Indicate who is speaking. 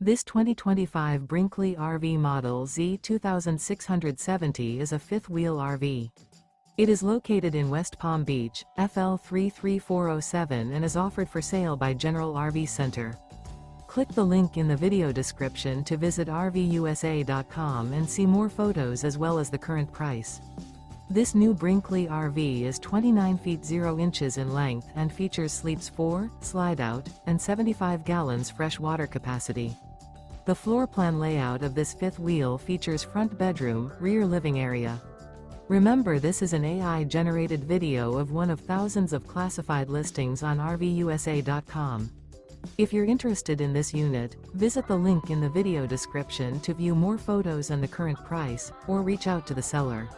Speaker 1: This 2025 Brinkley RV Model Z 2670 is a fifth-wheel RV. It is located in West Palm Beach, FL 33407 and is offered for sale by General RV Center. Click the link in the video description to visit RVUSA.com and see more photos as well as the current price. This new Brinkley RV is 29 feet 0 inches in length and features sleeps 4, slide-out, and 75 gallons fresh water capacity. The floor plan layout of this fifth wheel features front bedroom, rear living area. Remember, this is an AI-generated video of one of thousands of classified listings on RVUSA.com. If you're interested in this unit, visit the link in the video description to view more photos and the current price, or reach out to the seller.